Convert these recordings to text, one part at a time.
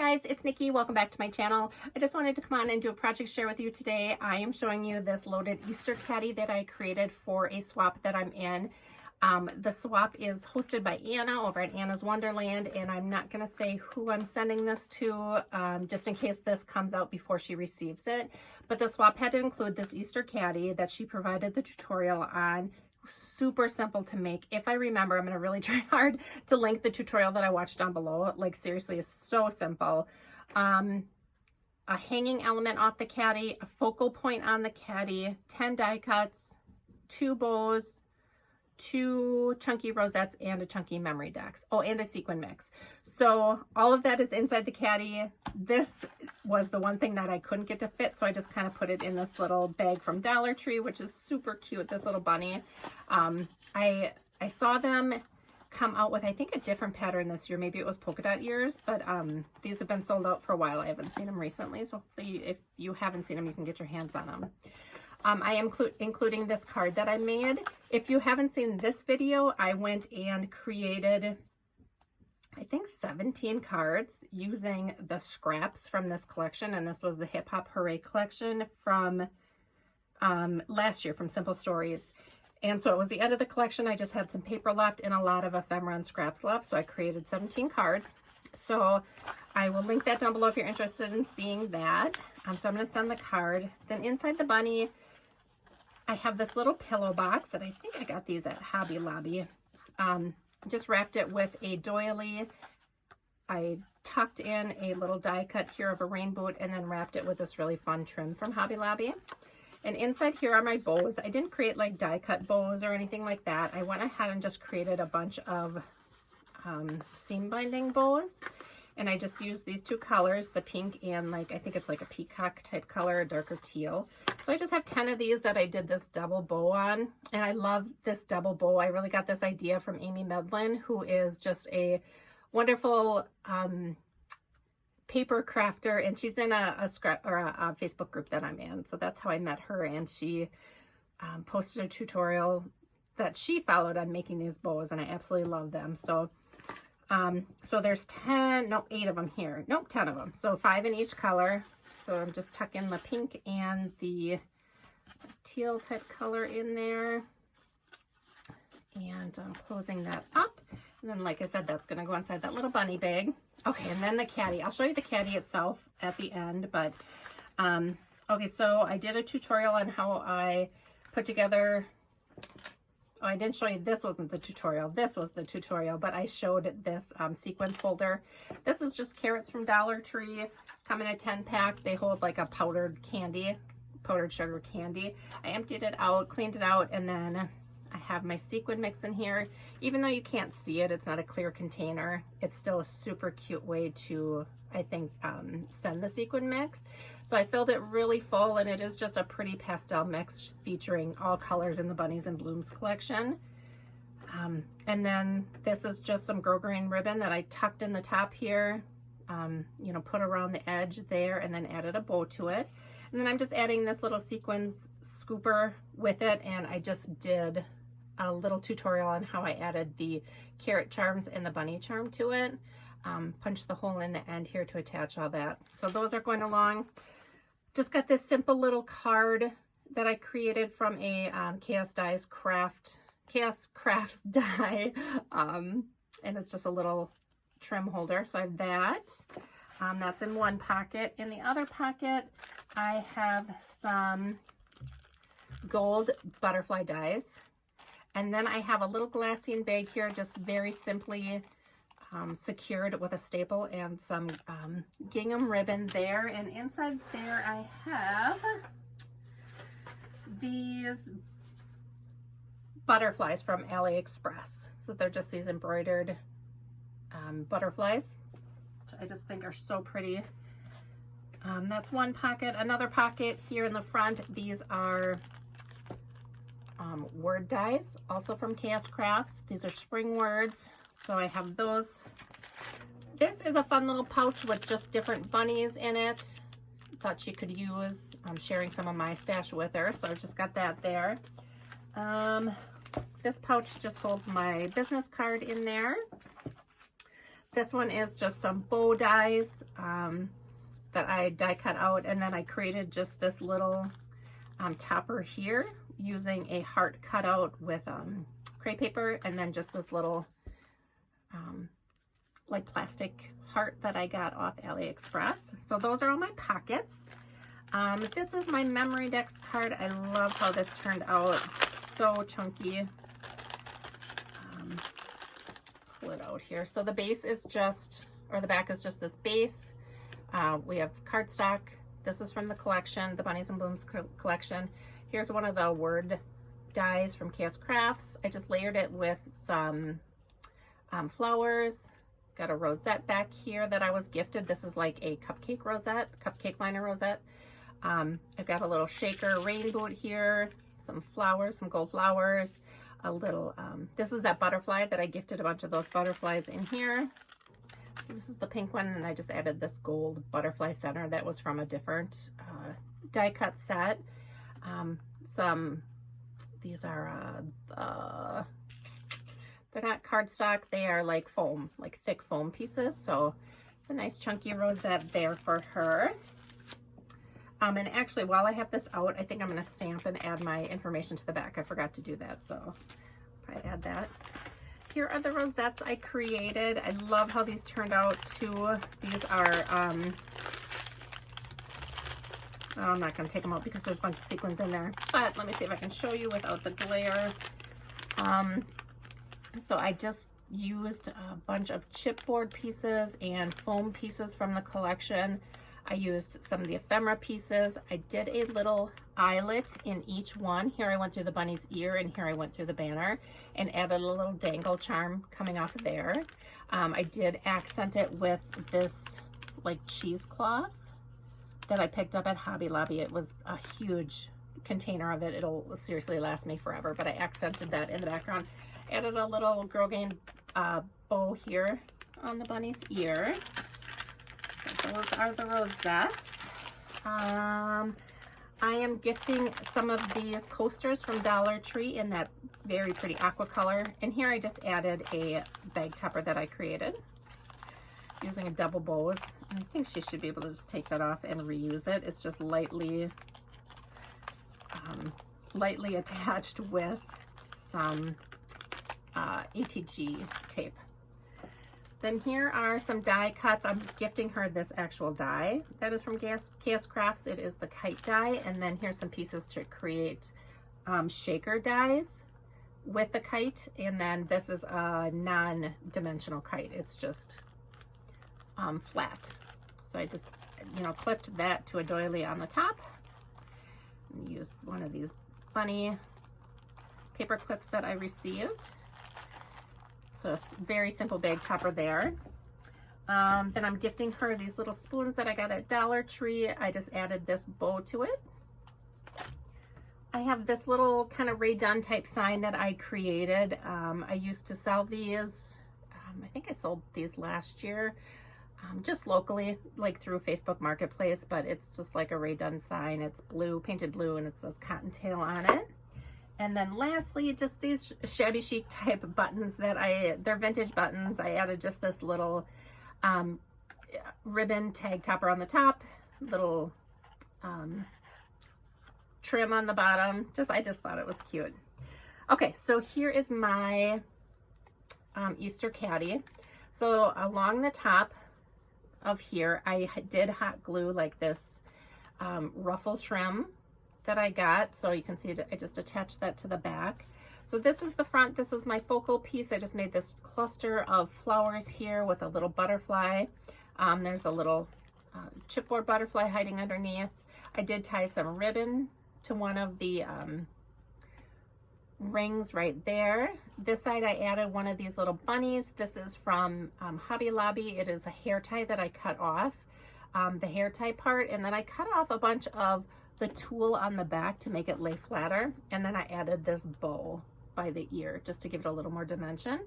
guys, it's Nikki. Welcome back to my channel. I just wanted to come on and do a project share with you today. I am showing you this loaded Easter caddy that I created for a swap that I'm in. The swap is hosted by Anna over at Anna's Wonderland, and I'm not going to say who I'm sending this to, just in case this comes out before she receives it. But the swap had to include this Easter caddy that she provided the tutorial on. Super simple to make. If I remember, I'm going to really try hard to link the tutorial that I watched down below. Like, seriously, it's so simple. A hanging element off the caddy, a focal point on the caddy, 10 die cuts, 2 bows, 2 chunky rosettes, and a chunky memory decks. Oh, and a sequin mix. So all of that is inside the caddy. This was the one thing that I couldn't get to fit, so I just kind of put it in this little bag from Dollar Tree, which is super cute, this little bunny. I saw them come out with, I think, a different pattern this year. Maybe it was polka dot ears, but these have been sold out for a while. I haven't seen them recently, so hopefully if you haven't seen them, you can get your hands on them. I am including this card that I made. If you haven't seen this video, I went and created, I think, 17 cards using the scraps from this collection, and this was the Hip Hop Hooray collection from last year from Simple Stories. And so it was the end of the collection. I just had some paper left and a lot of ephemera and scraps left, so I created 17 cards. So I will link that down below if you're interested in seeing that. So I'm going to send the card. Then inside the bunny, I have this little pillow box, and I think I got these at Hobby Lobby. Just wrapped it with a doily. I tucked in a little die cut here of a rain boot, and then wrapped it with this really fun trim from Hobby Lobby. And inside here are my bows. I didn't create like die cut bows or anything like that. I went ahead and just created a bunch of seam binding bows. And I just used these 2 colors, the pink and like, I think it's like a peacock type color, a darker teal. So I just have 10 of these that I did this double bow on. And I love this double bow. I really got this idea from Amy Medlin, who is just a wonderful paper crafter. And she's in a Facebook group that I'm in. So that's how I met her. And she posted a tutorial that she followed on making these bows. And I absolutely love them. So there's 8 of them here. Nope, 10 of them. So 5 in each color. So I'm just tucking the pink and the teal type color in there. And I'm closing that up. And then, like I said, that's going to go inside that little bunny bag. Okay, and then the caddy. I'll show you the caddy itself at the end. But, okay, so I did a tutorial on how I put together... Oh, I didn't show you, this wasn't the tutorial. This was the tutorial, but I showed this sequence holder. This is just carrots from Dollar Tree. Come in a 10-pack. They hold like a powdered sugar candy. I emptied it out, cleaned it out, and then I have my sequin mix in here. Even though you can't see it, it's not a clear container. It's still a super cute way to, I think, send the sequin mix. So I filled it really full, and it is just a pretty pastel mix featuring all colors in the Bunnies and Blooms collection. And then this is just some grosgrain ribbon that I tucked in the top here, you know, put around the edge there, and then added a bow to it. And then I'm just adding this little sequins scooper with it, and I just did a little tutorial on how I added the carrot charms and the bunny charm to it. Punch the hole in the end here to attach all that. So those are going along. Just got this simple little card that I created from a Chaos Crafts die. And it's just a little trim holder. So I have that. That's in one pocket. In the other pocket, I have some gold butterfly dies. And then I have a little glassine bag here, just very simply secured with a staple and some gingham ribbon there. And inside there I have these butterflies from AliExpress. So they're just these embroidered butterflies, which I just think are so pretty. That's one pocket. Another pocket here in the front, these are word dies, also from Chaos Crafts. These are spring words. So I have those. This is a fun little pouch with just different bunnies in it. Thought she could use. I'm sharing some of my stash with her, so I just got that there. This pouch just holds my business card in there. This one is just some bow dies that I die cut out, and then I created just this little topper here using a heart cutout with crepe paper, and then just this little like plastic heart that I got off AliExpress. So those are all my pockets. This is my Memory Decks card. I love how this turned out. So chunky. Pull it out here. So the base is just, or the back is just this base. We have cardstock. This is from the collection, the Bunnies and Blooms collection. Here's one of the word dies from Chaos Crafts. I just layered it with some flowers. Got a rosette back here that I was gifted. This is like a cupcake rosette, cupcake liner rosette. I've got a little shaker rain boot here, some flowers, some gold flowers, a little, this is that butterfly that I gifted a bunch of those butterflies in here. This is the pink one, and I just added this gold butterfly center that was from a different die cut set. These are, they're not cardstock, they are like foam, like thick foam pieces. So it's a nice chunky rosette there for her. And actually, while I have this out, I think I'm going to stamp and add my information to the back. I forgot to do that, so probably add that. Here are the rosettes I created. I love how these turned out too. These are, oh, I'm not going to take them out because there's a bunch of sequins in there. But let me see if I can show you without the glare. So I just used a bunch of chipboard pieces and foam pieces from the collection. I used some of the ephemera pieces. I did a little eyelet in each one. Here I went through the bunny's ear, and here I went through the banner and added a little dangle charm coming off of there. I did accent it with this like cheesecloth that I picked up at Hobby Lobby. It was a huge container of it. It'll seriously last me forever, but I accented that in the background. Added a little Girl Game bow here on the bunny's ear. So those are the rosettes. I am gifting some of these coasters from Dollar Tree in that very pretty aqua color. And here I just added a bag topper that I created using a double bows. And I think she should be able to just take that off and reuse it. It's just lightly attached with some ATG tape. Then here are some die cuts. I'm gifting her this actual die that is from Chaos Crafts. It is the kite die. And then here's some pieces to create shaker dies with the kite. And then this is a non-dimensional kite. It's just flat. So I just, clipped that to a doily on the top. And used one of these bunny paper clips that I received. So a very simple bag topper there. Then I'm gifting her these little spoons that I got at Dollar Tree. I just added this bow to it. I have this little kind of Ray Dunn type sign that I created. I used to sell these. I think I sold these last year, just locally, like through Facebook Marketplace, but it's just like a Ray Dunn sign. It's blue, painted blue, and it says Cottontail on it. And then lastly, just these shabby chic type buttons that they're vintage buttons. I added just this little ribbon tag topper on the top, little trim on the bottom. I just thought it was cute. Okay, so here is my Easter caddy. So along the top of here, I did hot glue like this ruffle trim that I got. So you can see I just attached that to the back. So this is the front. This is my focal piece. I just made this cluster of flowers here with a little butterfly. There's a little chipboard butterfly hiding underneath. I did tie some ribbon to one of the rings right there. This side I added one of these little bunnies. This is from Hobby Lobby. It is a hair tie that I cut off, the hair tie part, and then I cut off a bunch of the tulle on the back to make it lay flatter, and then I added this bow by the ear just to give it a little more dimension.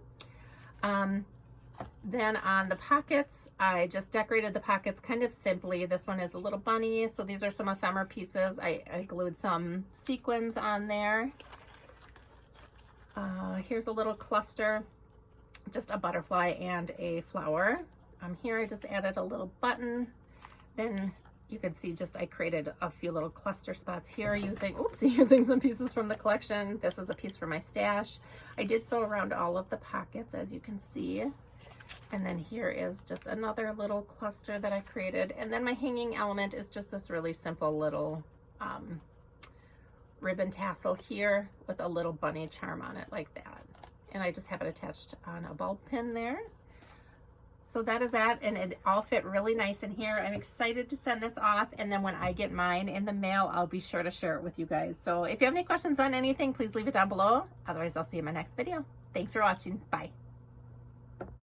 Then on the pockets, I just decorated the pockets kind of simply. This one is a little bunny, so these are some ephemera pieces. I glued some sequins on there. Here's a little cluster just a butterfly and a flower. Here I just added a little button. Then you can see just I created a few little cluster spots here using, using some pieces from the collection. This is a piece for my stash. I did sew around all of the pockets, as you can see. And then here is just another little cluster that I created. And then my hanging element is just this really simple little ribbon tassel here with a little bunny charm on it like that. And I just have it attached on a bulb pin there. So that is that, and it all fit really nice in here. I'm excited to send this off, and then when I get mine in the mail, I'll be sure to share it with you guys. So if you have any questions on anything, please leave it down below. Otherwise, I'll see you in my next video. Thanks for watching. Bye.